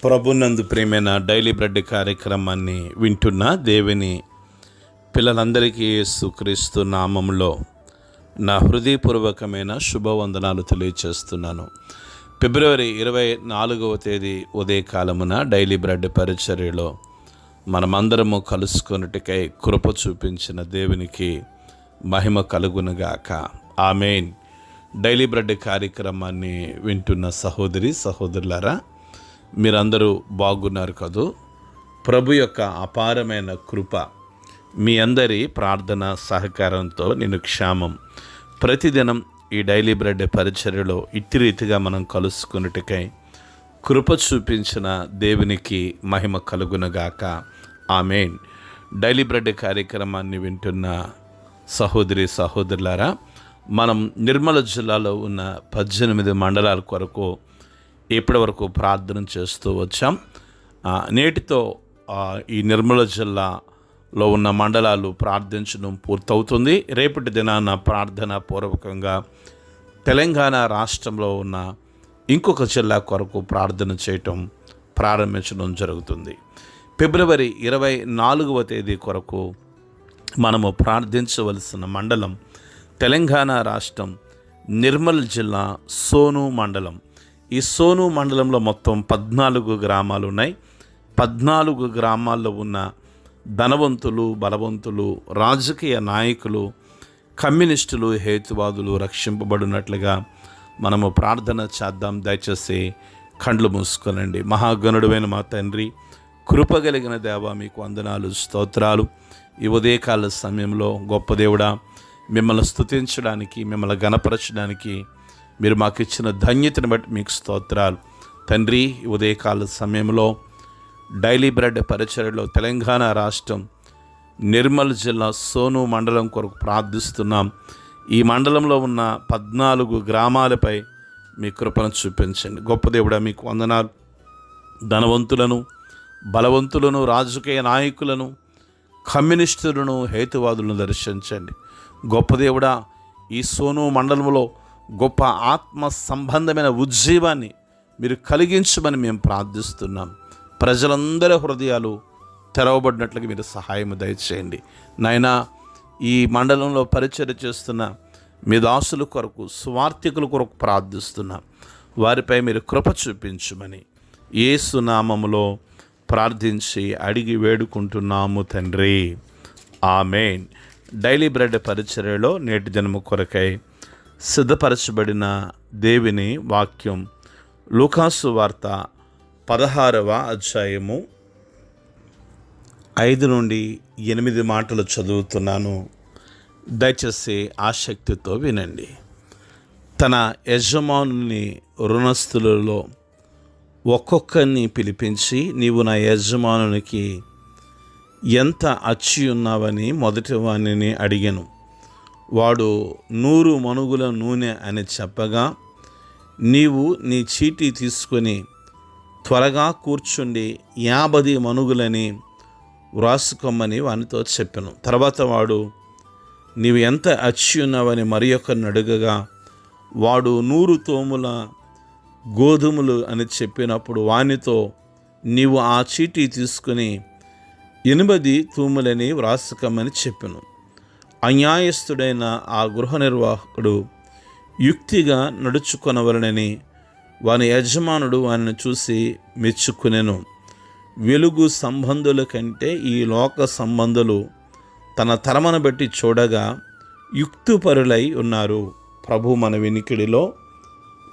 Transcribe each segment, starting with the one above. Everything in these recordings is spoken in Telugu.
ప్రభునందు ప్రియమైన డైలీ బ్రెడ్ కార్యక్రమాన్ని వింటున్న దేవుని పిల్లలందరికీ యేసుక్రీస్తు నామంలో నా హృదయపూర్వకమైన శుభవందనాలు తెలియచేస్తున్నాను. ఫిబ్రవరి 24వ తేదీ ఉదయకాలమున డైలీ బ్రెడ్ పరిచర్యలో మనమందరము కలుసుకొనుటకై కృప చూపించిన దేవునికి మహిమ కలుగునుగాక. ఆమేన్. డైలీ బ్రెడ్ కార్యక్రమాన్ని వింటున్న సహోదరులారా, మీరందరూ బాగున్నారు కదూ? ప్రభు యొక్క అపారమైన కృప మీ అందరి ప్రార్థన సహకారంతో నేను క్షేమం ప్రతిదినం ఈ డైలీ బ్రెడ్ పరిచర్యలో ఇట్టి రీతిగా మనం కలుసుకున్నట్టుకై కృప చూపించిన దేవునికి మహిమ కలుగునగాక. ఆమేన్. డైలీ బ్రెడ్ కార్యక్రమాన్ని వింటున్న సహోదరులారా, మనం నిర్మల జిల్లాలో ఉన్న 18 మండలాల కొరకు ఇప్పటి వరకు ప్రార్థన చేస్తూ వచ్చాం. నేటితో ఈ నిర్మల జిల్లాలో ఉన్న మండలాలు ప్రార్థించడం పూర్తవుతుంది. రేపటి దినాన ప్రార్థన పూర్వకంగా తెలంగాణ రాష్ట్రంలో ఉన్న ఇంకొక జిల్లా కొరకు ప్రార్థన చేయటం ప్రారంభించడం జరుగుతుంది. ఫిబ్రవరి 24వ తేదీ కొరకు మనము ప్రార్థించవలసిన మండలం తెలంగాణ రాష్ట్రం నిర్మల్ జిల్లా సోను మండలం. ఈ సోను మండలంలో మొత్తం 14 గ్రామాలు ఉన్నాయి. 14 గ్రామాల్లో ఉన్న ధనవంతులు, బలవంతులు, రాజకీయ నాయకులు, కమ్యూనిస్టులు, హేతువాదులు రక్షింపబడినట్లుగా మనము ప్రార్థన చేద్దాం. దయచేసి కండ్లు మూసుకోనండి. మహాగణుడైన మా తండ్రి, కృపగలిగిన దేవా, మీకు వందనాలు, స్తోత్రాలు. ఈ ఉదయకాల సమయంలో గొప్ప దేవుడా, మిమ్మల్ని స్తుతించడానికి, మిమ్మల్ని గణపరచడానికి మీరు మాకు ఇచ్చిన ధన్యతను బట్టి మీకు స్తోత్రాలు తండ్రి. ఉదయకాల సమయంలో డైలీ బ్రెడ్ పరిచర్యలో తెలంగాణ రాష్ట్రం నిర్మల్ జిల్లా సోను మండలం కొరకు ప్రార్థిస్తున్నాం. ఈ మండలంలో ఉన్న 14 గ్రామాలపై మీ కృపను చూపించండి. గొప్ప దేవుడా, మీకు వందనాలు. ధనవంతులను, బలవంతులను, రాజకీయ నాయకులను, కమ్యూనిస్టులను, హేతువాదులను దర్శించండి. గొప్ప దేవుడా, ఈ సోను మండలంలో గొప్ప ఆత్మ సంబంధమైన ఉజ్జీవాన్ని మీరు కలిగించమని మేము ప్రార్థిస్తున్నాం. ప్రజలందరి హృదయాలు తెరవబడినట్లుగా మీరు సహాయం దయచేయండి నాయనా. ఈ మండలంలో పరిచర్య చేస్తున్న మీ దాసుల కొరకు, స్వార్థికుల కొరకు ప్రార్థిస్తున్నాం. వారిపై మీరు కృప చూపించమని యేసు నామములో ప్రార్థించి అడిగి వేడుకుంటున్నాము తండ్రి. ఆమేన్. డైలీ బ్రెడ్ పరిచర్యలో నేటి జన్మ కొరకై సిద్ధపరచబడిన దేవుని వాక్యం లూకాసు వార్త 16వ అధ్యాయము 5 నుండి 8 మాటలు చదువుతున్నాను. దయచేసి ఆసక్తితో వినండి. తన యజమానుని రుణస్థులలో ఒక్కొక్కరిని పిలిపించి, నీవు నా యజమానునికి ఎంత అచ్చి ఉన్నావని మొదటి వాణిని అడిగాను. వాడు 100 మణుగుల నూనె అని చెప్పగా, నీవు నీ చీటీ తీసుకొని త్వరగా కూర్చుండి 50 మణుగులని వ్రాసుకోమని వానితో చెప్పాను. తర్వాత వాడు, నీవు ఎంత అచ్చి ఉన్నావని మరి ఒకరిని అడుగగా, వాడు 100 తోముల గోధుమలు అని చెప్పినప్పుడు వానితో, నీవు ఆ చీటీ తీసుకుని 80 తూములని వ్రాసుకోమని చెప్పాను. అన్యాయస్తుడైన ఆ గృహ నిర్వాహకుడు యుక్తిగా నడుచుకొనవలనని వాని యజమానుడు వానిని చూసి మెచ్చుకునెను. వెలుగు సంబంధుల కంటే ఈ లోక సంబంధులు తన తరమను బట్టి చూడగా యుక్తిపరులై ఉన్నారు. ప్రభు మన వినికిడిలో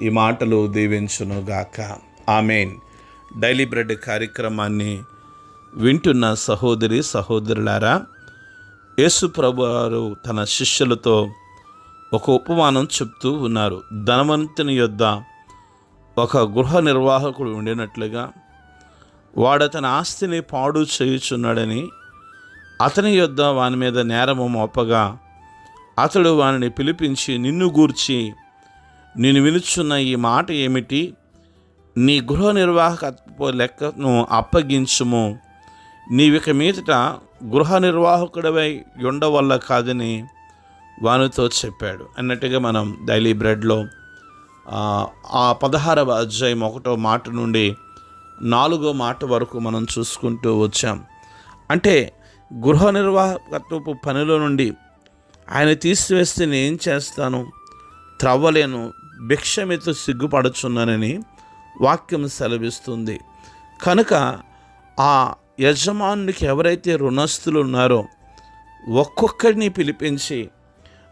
ఈ మాటలు దీవించునుగాక. ఆమేన్. డైలీ బ్రెడ్ కార్యక్రమాన్ని వింటున్న సహోదరులారా, యేసు ప్రభు వారు తన శిష్యులతో ఒక ఉపమానం చెప్తూ ఉన్నారు. ధనవంతుని యొద్ద ఒక గృహ నిర్వాహకుడు ఉండినట్లుగా వాడు అతని ఆస్తిని పాడు చేయుచున్నాడని అతని యొద్ద వాని మీద నేరము మోపగా, అతడు వానిని పిలిపించి, నిన్ను గూర్చి నేను వినుచున్న ఈ మాట ఏమిటి? నీ గృహ నిర్వాహకత్వ లెక్కను అప్పగించుము. నీవిక మీదట గృహ నిర్వాహకుడివై ఉండవల్ల కాదని వానితో చెప్పాడు అన్నట్టుగా మనం డైలీ బ్రెడ్లో ఆ 16వ అధ్యాయం 1వ మాట నుండి 4వ మాట వరకు మనం చూసుకుంటూ వచ్చాం. అంటే గృహ నిర్వాహకత్వపు పనిలో నుండి ఆయన తీసివేస్తే నేను ఏం చేస్తాను, త్రవ్వలేను, భిక్షమితో సిగ్గుపడుచున్నానని వాక్యం సెలవిస్తుంది. కనుక ఆ యజమానునికి ఎవరైతే రుణస్థులు ఉన్నారో ఒక్కొక్కరిని పిలిపించి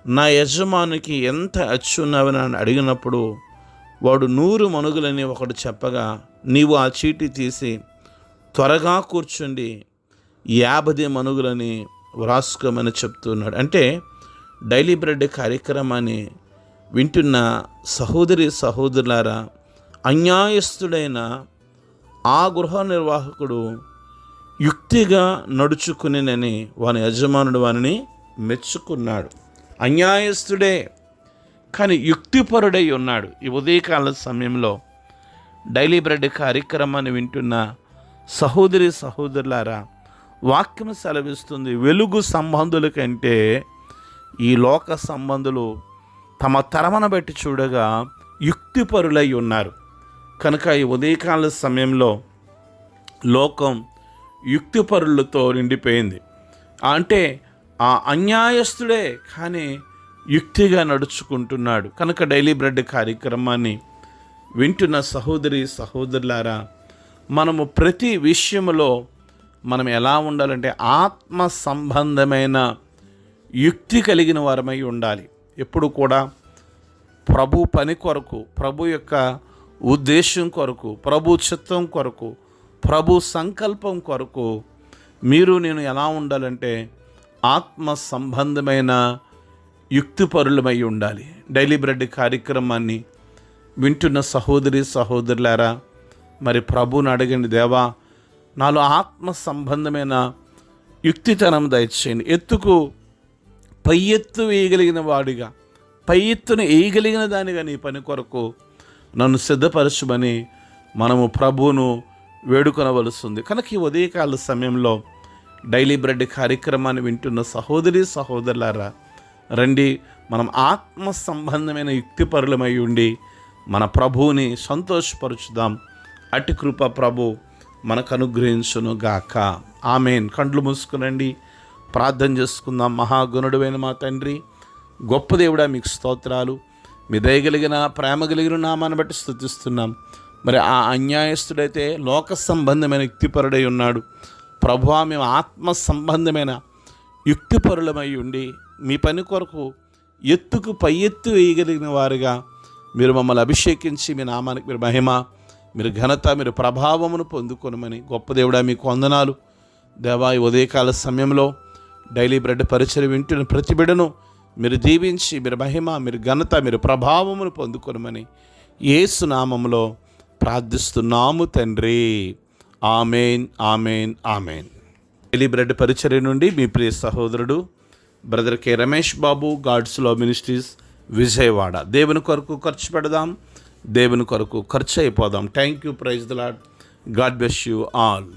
నా యజమానికి ఎంత అచ్చున్నావని అని అడిగినప్పుడు వాడు 100 మణుగులని ఒకడు చెప్పగా నీవు ఆ చీటీ తీసి త్వరగా కూర్చుండి 50 మణుగులని వ్రాసుకోమని చెప్తున్నాడు. అంటే డైలీ బ్రెడ్ కార్యక్రమాన్ని వింటున్న సహోదరులారా, అన్యాయస్తుడైన ఆ గృహ నిర్వాహకుడు యుక్తిగా నడుచుకునేనని వాని యజమానుడు వానిని మెచ్చుకున్నాడు. అన్యాయస్తుడే కానీ యుక్తిపరుడై ఉన్నాడు. ఈ ఉదయకాల సమయంలో డైలీ బ్రెడ్ కార్యక్రమాన్ని వింటున్న సహోదరులారా, వాక్యం సెలవిస్తుంది, వెలుగు సంబంధుల కంటే ఈ లోక సంబంధులు తమ తరమను బట్టి చూడగా యుక్తిపరులై ఉన్నారు. కనుక ఈ ఉదయకాల సమయంలో లోకం యుక్తిపరులతో నిండిపోయింది. అంటే ఆ అన్యాయస్తుడే కానీ యుక్తిగా నడుచుకుంటున్నాడు. కనుక డైలీ బ్రెడ్ కార్యక్రమాన్ని వింటున్న సహోదరులారా, మనము ప్రతి విషయంలో మనం ఎలా ఉండాలంటే ఆత్మ సంబంధమైన యుక్తి కలిగిన వారమై ఉండాలి. ఎప్పుడు కూడా ప్రభు పని కొరకు, ప్రభు యొక్క ఉద్దేశం కొరకు, ప్రభు చిత్తం కొరకు, ప్రభు సంకల్పం కొరకు నేను ఎలా ఉండాలంటే ఆత్మ సంబంధమైన యుక్తిపరులమై ఉండాలి. డైలీ బ్రెడ్ కార్యక్రమాన్ని వింటున్న సహోదరులారా, మరి ప్రభువుని అడగండి, దేవా నాలో ఆత్మ సంబంధమైన యుక్తితనం దయచేయండి. ఎత్తుకు పై ఎత్తు వేయగలిగిన వాడిగా, పై ఎత్తును వేయగలిగిన దానిగా నీ పని కొరకు నన్ను సిద్ధపరచుమని మనము ప్రభువును వేడుకొనవలసింది. కనుక ఈ ఉదయకాల సమయంలో డైలీ బ్రెడ్ కార్యక్రమాన్ని వింటున్న సహోదరులారా, రండి మనం ఆత్మ సంబంధమైన యుక్తిపరులమై ఉండి మన ప్రభువుని సంతోషపరుచుదాం. అట్టి కృప ప్రభు మనకు అనుగ్రహించును గాక. ఆమేన్. కండ్లు మూసుకునండి, ప్రార్థన చేసుకుందాం. మహాగుణుడైన మా తండ్రి, గొప్ప దేవుడా, మీకు స్తోత్రాలు. మీ దయగలిగిన ప్రేమ కలిగిన నామాన్ని బట్టి స్తుతిస్తున్నాం. మరి ఆ అన్యాయస్తుడైతే లోక సంబంధమైన యుక్తిపరుడై ఉన్నాడు. ప్రభువా, మేము ఆత్మ సంబంధమైన యుక్తిపరులమై ఉండి మీ పని కొరకు ఎత్తుకు పై ఎత్తు వేయగలిగిన వారుగా మీరు మమ్మల్ని అభిషేకించి మీ నామానికి మీరు మహిమ, మీరు ఘనత, మీరు ప్రభావమును పొందుకొనమని గొప్ప దేవుడా మీకు వందనాలు. దేవా, ఈ ఉదయకాల సమయంలో డైలీ బ్రెడ్ పరిచయం వింటున్న ప్రతి బిడ్డను మీరు దీవించి మీరు మహిమ, మీరు ఘనత, మీరు ప్రభావమును పొందుకొనమని యేసు నామములో ప్రార్థిస్తున్నాము తండ్రి. Amen, amen, amen. Daily bread పరిచర్య నుండి మీ ప్రియ సహోదరుడు brother K Ramesh Babu, God's love ministries, Vijayawada. దేవుని కొరకు ఖర్చు పెడదాం, దేవుని కొరకు ఖర్చు అయిపోదాం. Thank you. Praise the lord. God bless you all.